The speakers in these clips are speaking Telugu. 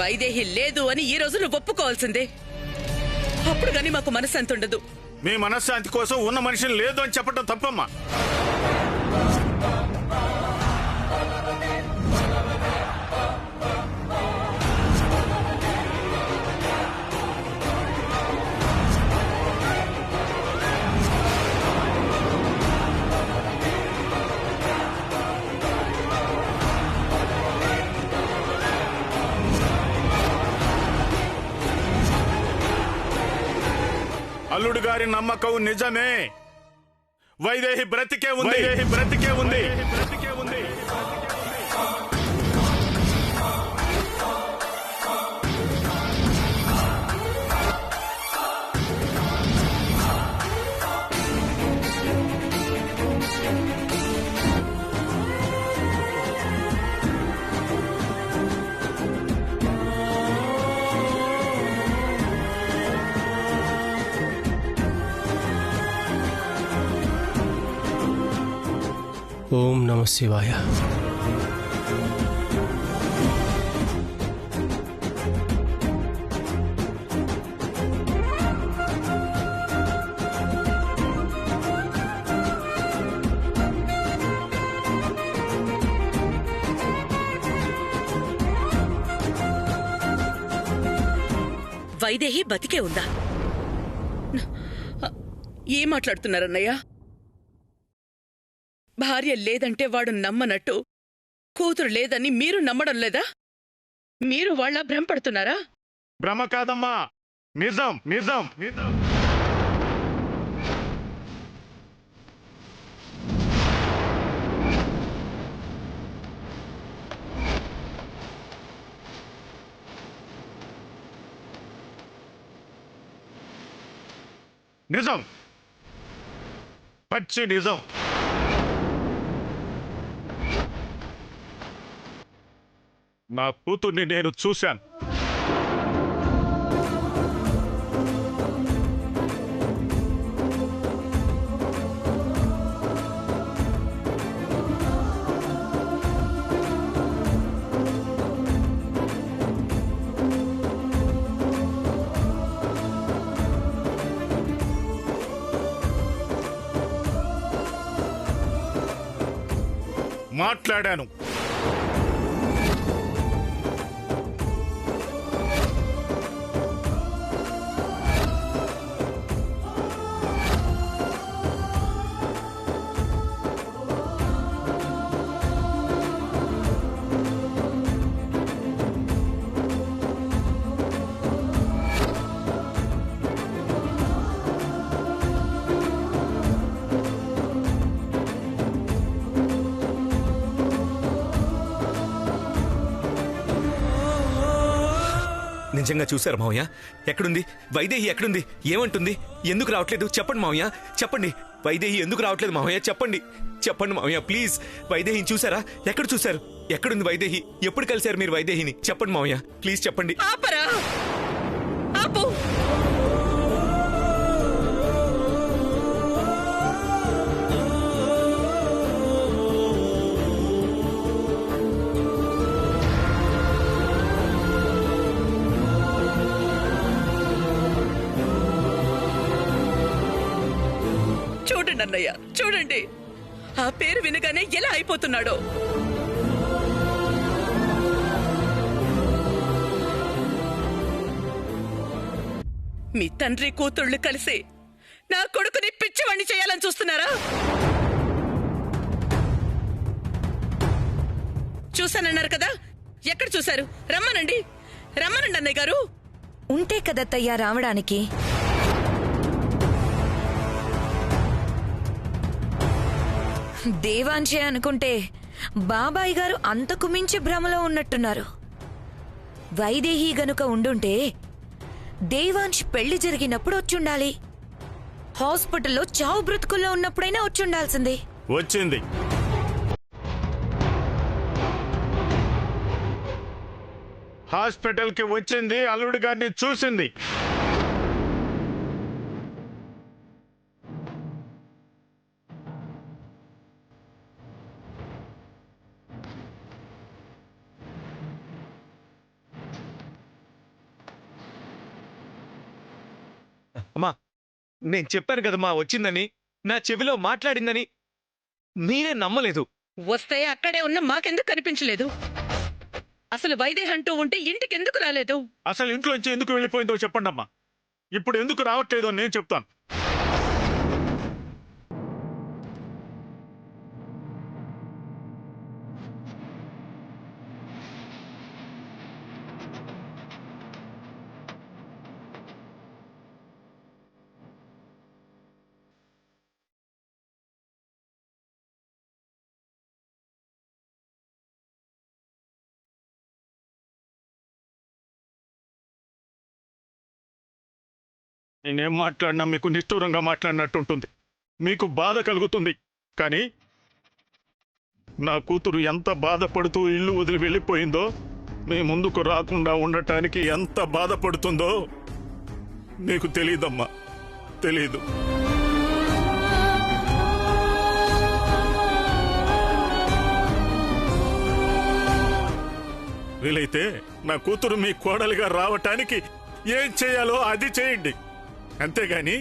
వైదేహి లేదు అని ఈ రోజు నువ్వు ఒప్పుకోవాల్సిందే. అప్పుడు గాని మాకు మనశ్శాంతి ఉండదు. మీ మనశ్శాంతి కోసం ఉన్న మనిషిని లేదు అని చెప్పడం తప్పమ్మా. అల్లుడు గారి నమ్మకం నిజమే. వైదేహి బ్రతికే ఉంది. ఓం నమః శివాయ. వైదేహి బతికే ఉందా? ఏం మాట్లాడుతున్నారన్నయ్య? భార్య లేదంటే వాడు నమ్మనట్టు, కూతురు లేదని మీరు నమ్మడం లేదా? మీరు వాళ్ళ భ్రమపడుతున్నారా? భ్రమ కాదమ్మా, నిజం నిజం నిజం. నిజం, పచ్చి నిజం. నా కూతుర్ని నేను చూశాను. మాట్లాడాను. నిజంగా చూశారు మావయ్య? ఎక్కడుంది వైదేహి? ఎక్కడుంది? ఏమంటుంది? ఎందుకు రావట్లేదు? చెప్పండి మావయ్య, చెప్పండి. వైదేహి ఎందుకు రావట్లేదు మావయ్య? చెప్పండి, చెప్పండి మావయ్య ప్లీజ్. వైదేహిని చూసారా? ఎక్కడ చూశారు? ఎక్కడుంది వైదేహి? ఎప్పుడు కలిశారు మీరు వైదేహిని? చెప్పండి మావయ్య ప్లీజ్, చెప్పండి. ఆపరా, ఆపు. చూడండి అన్నయ్య, చూడండి. ఆ పేరు వినగానే ఎలా అయిపోతున్నాడో. మీ తండ్రి కూతుళ్ళు కలిసి నా కొడుకుని పిచ్చివాణ్ణి చేయాలని చూస్తున్నారా? చూశానన్నారు కదా, ఎక్కడ చూశారు? రమ్మనండి, రమ్మనండి అన్నయ్య గారు. ఉంటే కదత్తయ్యా రావడానికి. దేవాంశే అనుకుంటే బాబాయ్ గారు అంతకు మించి భ్రమలో ఉన్నట్టున్నారు. వైదేహి గనుక ఉండుంటే దేవాంశ్ పెళ్లి జరిగినప్పుడు వచ్చుండాలి. హాస్పిటల్లో చావు బ్రతుకుల్లో ఉన్నప్పుడైనా వచ్చుండాల్సింది. వచ్చింది. హాస్పిటల్కి వచ్చింది, అల్లుడు గారిని చూసింది. నేను చెప్పాను కదమ్మా వచ్చిందని, నా చెవిలో మాట్లాడిందని. మీరే నమ్మలేదు. వస్తే అక్కడే ఉన్న మాకెందుకు కనిపించలేదు? అసలు వైదేహి అంటూ ఉంటే ఇంటికి ఎందుకు రాలేదు? అసలు ఇంట్లోంచి ఎందుకు వెళ్ళిపోయిందో చెప్పండి అమ్మా. ఇప్పుడు ఎందుకు రావట్లేదో నేను చెప్తాను. నేనేం మాట్లాడినా మీకు నిష్ఠూరంగా మాట్లాడినట్టుంటుంది, మీకు బాధ కలుగుతుంది. కానీ నా కూతురు ఎంత బాధపడుతూ ఇల్లు వదిలి వెళ్ళిపోయిందో, మీ ముందుకు రాకుండా ఉండటానికి ఎంత బాధపడుతుందో మీకు తెలీదమ్మా, తెలీదు. వీలైతే నా కూతురు మీ కోడలిగా రావటానికి ఏం చేయాలో అది చేయండి, అంతేగాని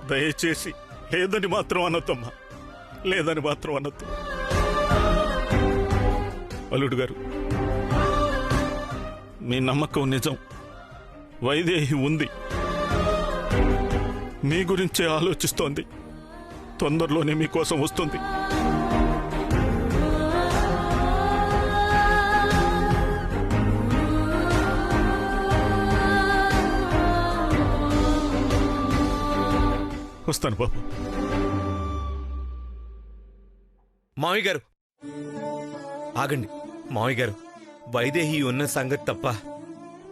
దయచేసి లేదని మాత్రం అనొద్దమ్మా, లేదని మాత్రం అనొద్దు. అల్లుడు గారు, మీ నమ్మకం నిజం. వైదేహి ఉంది, మీ గురించే ఆలోచిస్తోంది. తొందరలోనే మీకోసం వస్తుంది. వస్తాను బాబు. మావయ్య గారు ఆగండి. మావయ్య గారు, వైదేహి ఉన్న సంగతి తప్ప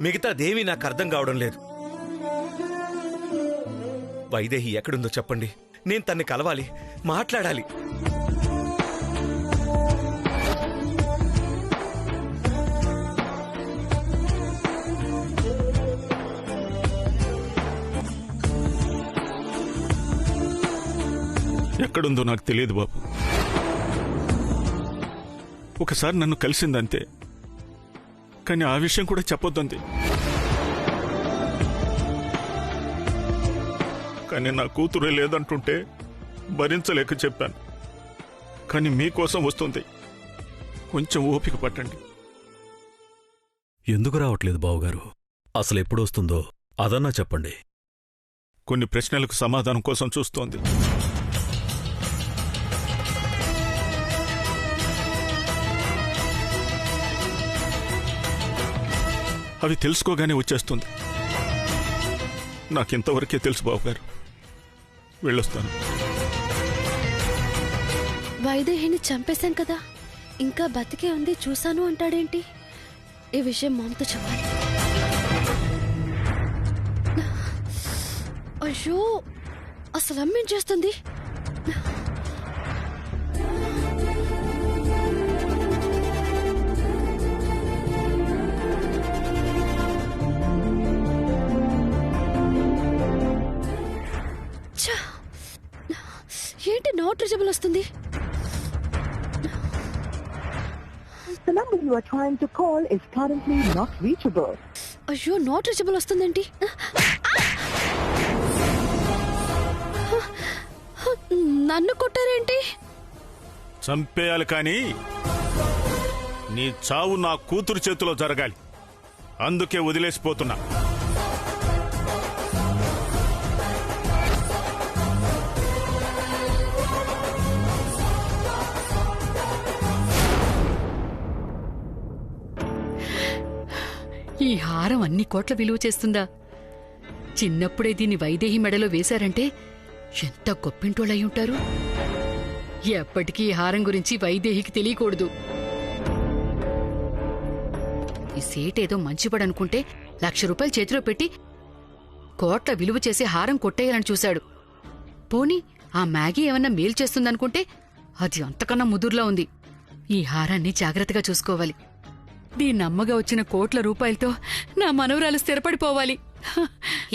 మిగతాదేమీ నాకు అర్థం కావడం లేదు. వైదేహి ఎక్కడుందో చెప్పండి. నేను తన్ని కలవాలి, మాట్లాడాలి. ఎక్కడుందో నాకు తెలియదు బాబు. ఒకసారి నన్ను కలిసిందంతే, కానీ ఆ విషయం కూడా చెప్పొద్దంది. కానీ నా కూతురే లేదంటుంటే భరించలేక చెప్పాను. కానీ మీకోసం వస్తుంది, కొంచెం ఓపిక పట్టండి. ఎందుకు రావట్లేదు బావుగారు? అసలు ఎప్పుడు వస్తుందో అదన్నా చెప్పండి. కొన్ని ప్రశ్నలకు సమాధానం కోసం చూస్తోంది. అవి తెలుసుకోగానే వచ్చేస్తుంది. నాకింతవరకే తెలుసు బాబుగారు. వెళ్ళొస్తాను. వైదేహిని చంపేశాం కదా, ఇంకా బతికే ఉంది చూశాను అంటాడేంటి? ఈ విషయం మామతో చెప్పాలి. అయ్యో, అసలు అమ్మేం చేస్తుంది? ఏంటి నాట్ రీచబుల్ వస్తుంది? The number you are trying to call is currently not reachable. అయ్యో, నాట్ రీచబుల్ వస్తుందేంటి? నన్ను కొట్టారేంటి? చంపేయాలి, కానీ నీ చావు నా కూతురు చేతిలో జరగాలి. అందుకే వదిలేసిపోతున్నా. ఈ హారం అన్ని కోట్ల విలువ చేస్తుందా? చిన్నప్పుడే దీన్ని వైదేహి మెడలో వేశారంటే ఎంత గొప్పింటోళ్ళై ఉంటారు. ఎప్పటికీ ఈ హారం గురించి వైదేహికి తెలియకూడదు. ఈ సేటేదో మంచిపడనుకుంటే ₹1,00,000 చేతిలో పెట్టి కోట్ల విలువ చేసే హారం కొట్టేయాలని చూశాడు. పోనీ ఆ మ్యాగీ ఏమన్నా మేలు చేస్తుందనుకుంటే అది అంతకన్నా ముదురులా ఉంది. ఈ హారాన్ని జాగ్రత్తగా చూసుకోవాలి. దీన్నమ్మగా వచ్చిన ₹1,00,00,000తో నా మనవరాలు స్థిరపడిపోవాలి.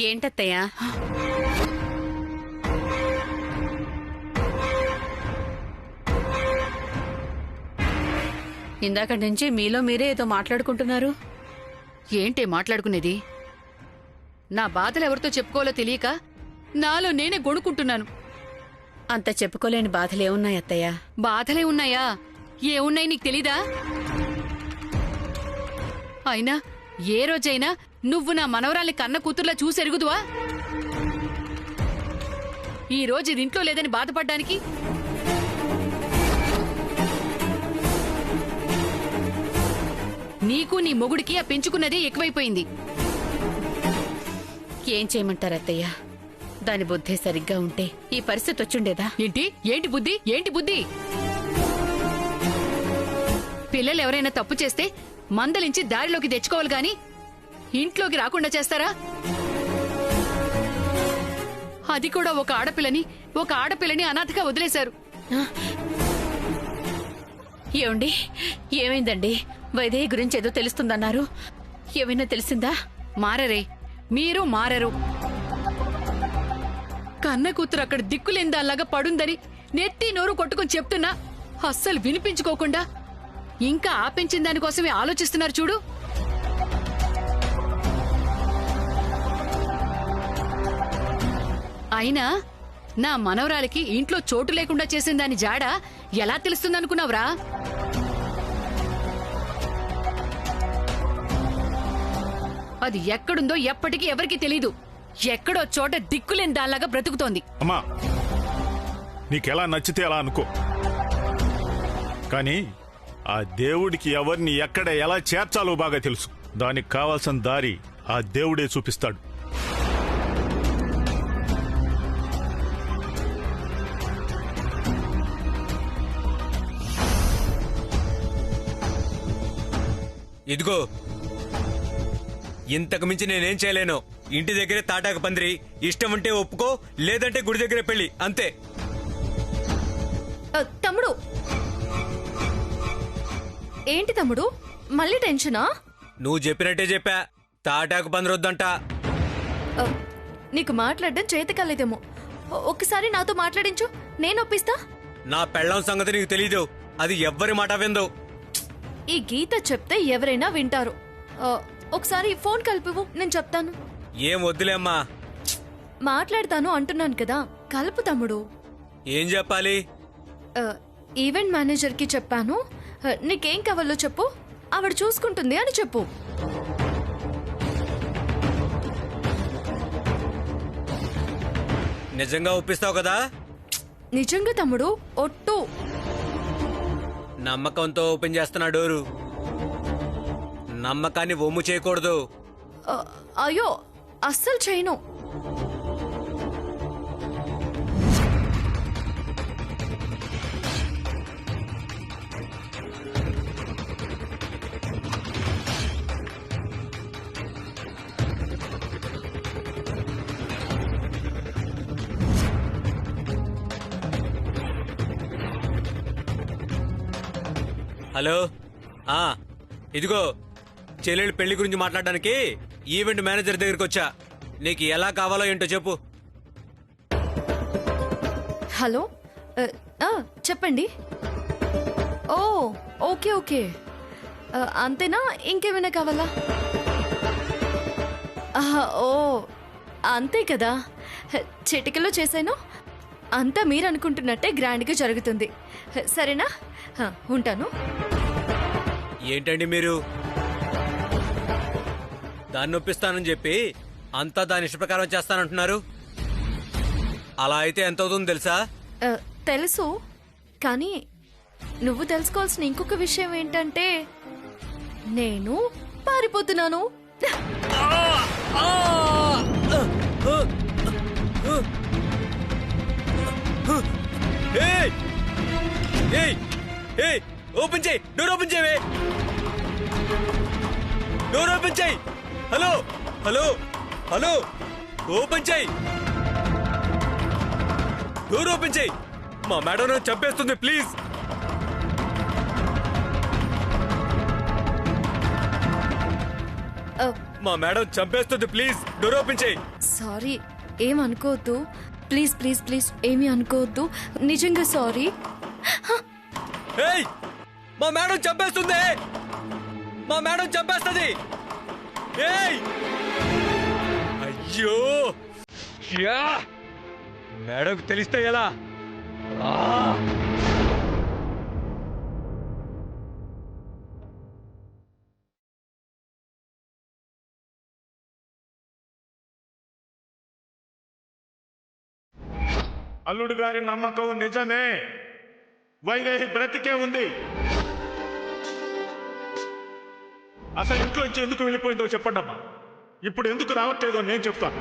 ఏంటత్తయ్యా? ఇందాక నుంచి మీలో మీరే ఏదో మాట్లాడుకుంటున్నారు. ఏంటే మాట్లాడుకునేది? నా బాధలు ఎవరితో చెప్పుకోవాలో తెలియక నాలో నేనే గొణుకుంటున్నాను. అంత చెప్పుకోలేని బాధలేమున్నాయి అత్తయ్య? బాధలే ఉన్నాయా? ఏమున్నాయి నీకు తెలీదా? అయినా ఏ రోజైనా నువ్వు నా మనవరాల్ని కన్న కూతుర్లా చూసెరుగుదువా? ఈ రోజు ఇది ఇంట్లో లేదని బాధపడ్డానికి నీకు నీ మొగుడికి ఆ పెంచుకున్నదే ఎక్కువైపోయింది. ఏం చేయమంటారు అత్తయ్య? దాని బుద్ధి సరిగ్గా ఉంటే ఈ పరిస్థితి వచ్చుండేదా? ఏంటి బుద్ధి? ఏంటి బుద్ధి? పిల్లలు ఎవరైనా తప్పు చేస్తే మందలించి దారిలోకి తెచ్చుకోవాలి గాని ఇంట్లోకి రాకుండా చేస్తారా? అది కూడా ఒక ఆడపిల్లని అనాథగా వదిలేశారు. ఏమండి, ఏమైందండి? వైదేహి గురించి ఏదో తెలుస్తుందన్నారు, ఏమైనా తెలిసిందా? మారరే, మీరు మారరు. కన్న కూతురు అక్కడ దిక్కులేందాల్లాగా పడుందని నెత్తి నోరు కొట్టుకుని చెప్తున్నా అస్సలు వినిపించుకోకుండా ఇంకా ఆపించిన దానికోసమే ఆలోచిస్తున్నారు చూడు. అయినా నా మనవరాలికి ఇంట్లో చోటు లేకుండా చేసిన దాని జాడ ఎలా తెలుస్తుందనుకున్నావురా? అది ఎక్కడుందో ఎప్పటికీ ఎవరికీ తెలీదు. ఎక్కడో చోట దిక్కులేని దానిలాగా బ్రతుకుతోంది. అమ్మా, నీకెలా నచ్చితే అలా అనుకో, కానీ ఆ దేవుడికి ఎవరిని ఎక్కడ ఎలా చేర్చాలో బాగా తెలుసు. దానికి కావాల్సిన దారి ఆ దేవుడే చూపిస్తాడు. ఇదిగో, ఇంతకు మించి నేనేం చేయలేను. ఇంటి దగ్గరే తాటాకు పందిరి, ఇష్టం ఉంటే ఒప్పుకో, లేదంటే గుడి దగ్గరే పెళ్లి, అంతే. తమ్ముడు, ఏంటి తమ్ముడు మళ్ళీ టెన్షనా? నువ్వు చెప్పినట్టే చెప్పా, తాటాకు పందిరొద్దంట. నీకు మాట్లాడడం చేతకాలేదేమో, ఒక్కసారి నాతో మాట్లాడించు, నేను ఒప్పిస్తా. నా పెళ్ళం సంగతి నీకు తెలీదు, అది ఎవ్వరి మాట విందు. ఈ గీత చెప్తే ఎవరైనా వింటారు. ఒకసారి ఫోన్ కలిపివు, నేను చెప్తాను. ఏం వద్దులే అమ్మా. మాట్లాడతాను అంటున్నాను కదా, కలుపు తమ్ముడు. ఏం చెప్పాలి? ఈవెంట్ మేనేజర్ కి చెప్పాను, నీకేం కావాలో చెప్పు, ఆవిడ చూసుకుంటుంది అని చెప్పు. నిజంగా ఒప్పిస్తావు కదా? నిజంగా తమ్ముడు, ఒట్టు. నమ్మకంతో ఓపెన్ చేస్తున్నా డోరు. నమ్మకాన్ని ఒమ్ము చేయకూడదు. అయ్యో, అస్సలు చేయను. హలో, ఇదిగో చెల్లెళ్ళ పెళ్లి గురించి మాట్లాడడానికి ఈవెంట్ మేనేజర్ దగ్గరికి వచ్చా. నీకు ఎలా కావాలో ఏంటో చెప్పు. హలో, చెప్పండి. ఓ, ఓకే ఓకే, అంతేనా? ఇంకేమైనా కావాలా? ఓ, అంతే కదా, చిటికలో చేశాను. అంతా మీరు అనుకుంటున్నట్టే గ్రాండ్గా జరుగుతుంది. సరేనా? ఉంటాను. ఏంటండి మీరు? దాన్ని ఒప్పిస్తానని చెప్పి అంతా దాని ఇష్ట ప్రకారం చేస్తానంటున్నారు. అలా అయితే ఎంత అవుతుందో తెలుసా? తెలుసు, కానీ నువ్వు తెలుసుకోవాల్సిన ఇంకొక విషయం ఏంటంటే నేను పారిపోతున్నాను. ఓపెన్ చేయి, డోర్ ఓపెన్ చేయవే, డోర్ ఓపెన్ చేయి. హలో హలో హలో, ఓపెన్ చేయి, డోర్ ఓపెన్ చేయి. మా మేడం నన్ను చంపేస్తుంది, ప్లీజ్. మా మేడం చంపేస్తుంది, ప్లీజ్ డోర్ ఓపెన్ చేయి. సారీ, ఏమనుకోవద్దు, ప్లీజ్ ప్లీజ్ ప్లీజ్, ఏమీ అనుకోవద్దు, నిజంగా సారీ. మా మేడం చంపేస్తుంది, మా మేడం చంపేస్తుంది. అయ్యో, మేడంకు తెలిస్తే ఎలా? అల్లుడు గారి నమ్మకం నిజమే. వైదేహి బ్రతికే ఉంది. అసలు ఇంట్లోంచి ఎందుకు వెళ్ళిపోయిందో చెప్పండి అమ్మా. ఇప్పుడు ఎందుకు రావట్లేదో నేను చెప్తాను.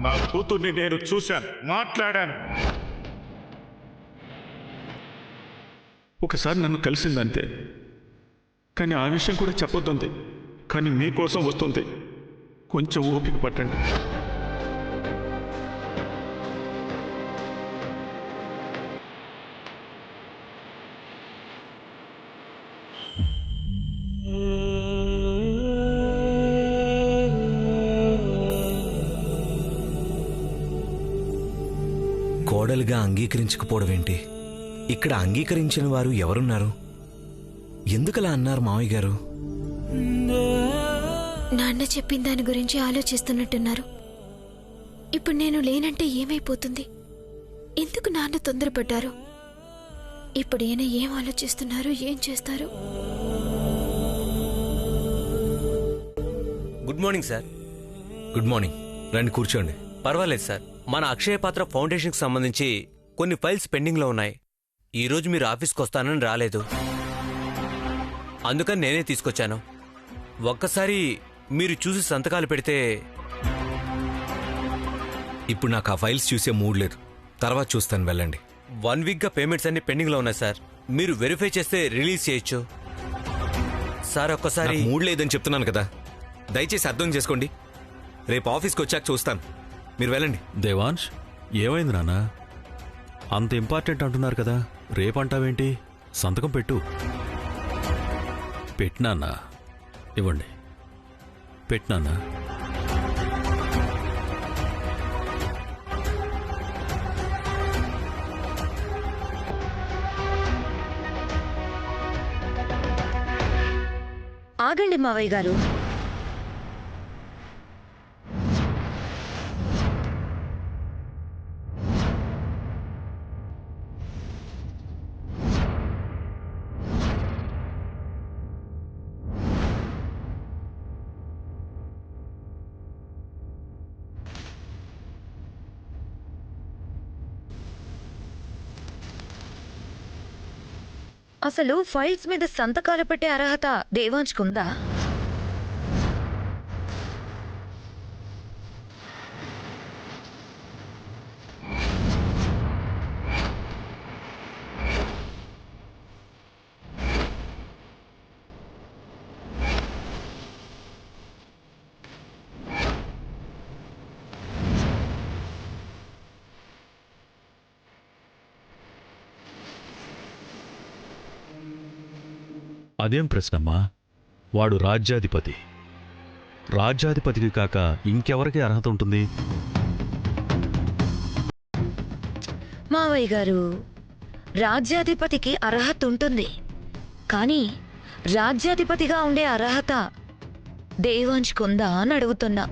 నా కూతుర్ని నేను చూశాను, మాట్లాడాను. ఒకసారి నన్ను కలిసిందంతే. కానీ ఆ విషయం కూడా చెప్పొద్దుంది. కానీ మీకోసం వస్తుంది. కొంచెం ఓపిక పట్టండి. కోడలుగా అంగీకరించకపోవడం ఏంటి? ఇక్కడ అంగీకరించిన వారు ఎవరున్నారు? ఎందుకలా అన్నారు మావయ్య గారు? నాన్న చెప్పిన దాని గురించి ఆలోచిస్తున్నట్టున్నారు. ఇప్పుడు నేను లేనంటే ఏమైపోతుంది? ఎందుకు నాన్న తొందరపడ్డారు? ఇప్పుడు ఈయన ఏం ఆలోచిస్తున్నారు, ఏం చేస్తారు? Good morning sir. Good morning. రండి కూర్చోండి. పర్వాలేదు సార్. మన అక్షయ పాత్ర ఫౌండేషన్కి సంబంధించి కొన్ని ఫైల్స్ పెండింగ్లో ఉన్నాయి. ఈరోజు మీరు ఆఫీస్కి వస్తానని రాలేదు, అందుకని నేనే తీసుకొచ్చాను. ఒక్కసారి మీరు చూసి సంతకాలు పెడితే. ఇప్పుడు నాకు ఆ ఫైల్స్ చూసే మూడ్ లేదు. తర్వాత చూస్తాను, వెళ్ళండి. 1 వీక్గా పేమెంట్స్ అన్ని పెండింగ్లో ఉన్నాయి సార్. మీరు వెరిఫై చేస్తే రిలీజ్ చేయొచ్చు సార్. ఒక్కసారి మూడ్ లేదని చెప్తున్నాను కదా, దయచేసి అర్థం చేసుకోండి. రేపు ఆఫీస్కి వచ్చాక చూస్తాను, మీరు వెళ్ళండి. దేవాంశ్, ఏమైంది నాన్న? అంత ఇంపార్టెంట్ అంటున్నారు కదా, రేపంటావేంటి? సంతకం పెట్టు. పెట్టినాన్నా? ఇవ్వండి. పెట్టినాన్నా? ఆగండి మావయ్య గారు. అసలు ఫైల్స్ మీద సంతకాలు పెట్టే అర్హత దేవాంశ్కుందా? అదేం ప్రశ్నమ్మా? వాడు రాజ్యాధిపతి. రాజ్యాధిపతికి కాక ఇంకెవరికి అర్హత ఉంటుంది? మావయ్య గారు, రాజ్యాధిపతికి అర్హత ఉంటుంది, కానీ రాజ్యాధిపతిగా ఉండే అర్హత దేవాంశ్కుందా అని అడుగుతున్నా.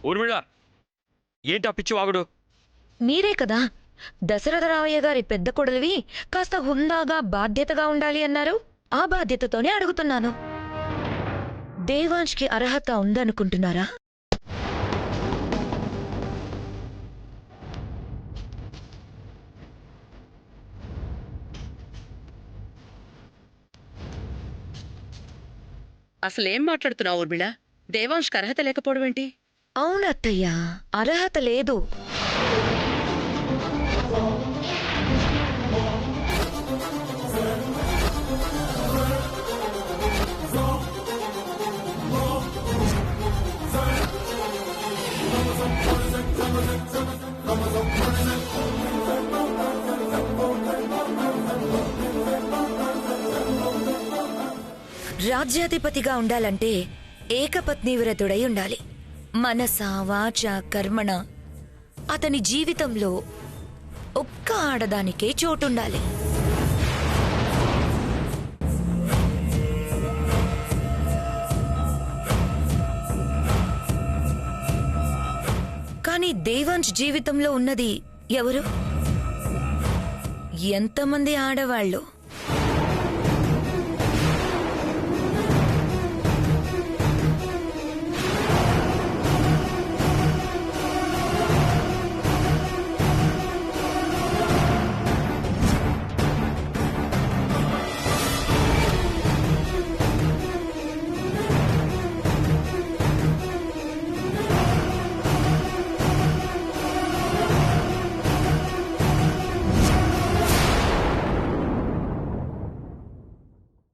ఊర్మిళ, ఏంటి ఆ పిచ్చి వాగుడు? మీరే కదా దశరథరావయ్య గారి పెద్ద కొడలివి, కాస్త హుందాగా బాధ్యతగా ఉండాలి అన్నారు. ఆ బాధ్యతతోనే అడుగుతున్నాను. దేవాంశ్కి అర్హత ఉందనుకుంటున్నారా? అసలేం మాట్లాడుతున్నావు ఊర్మిళ? దేవాంష్కి అర్హత లేకపోవడం ఏంటి? అవునత్తయ్యా, అర్హత లేదు. రాజ్యాధిపతిగా ఉండాలంటే ఏకపత్ని వ్రతుడై ఉండాలి. మనస వాచ కర్మణ అతని జీవితంలో ఒక్క ఆడదానికే చోటుండాలి. కానీ దేవాంశ్ జీవితంలో ఉన్నది ఎవరు? ఎంతమంది ఆడవాళ్ళు?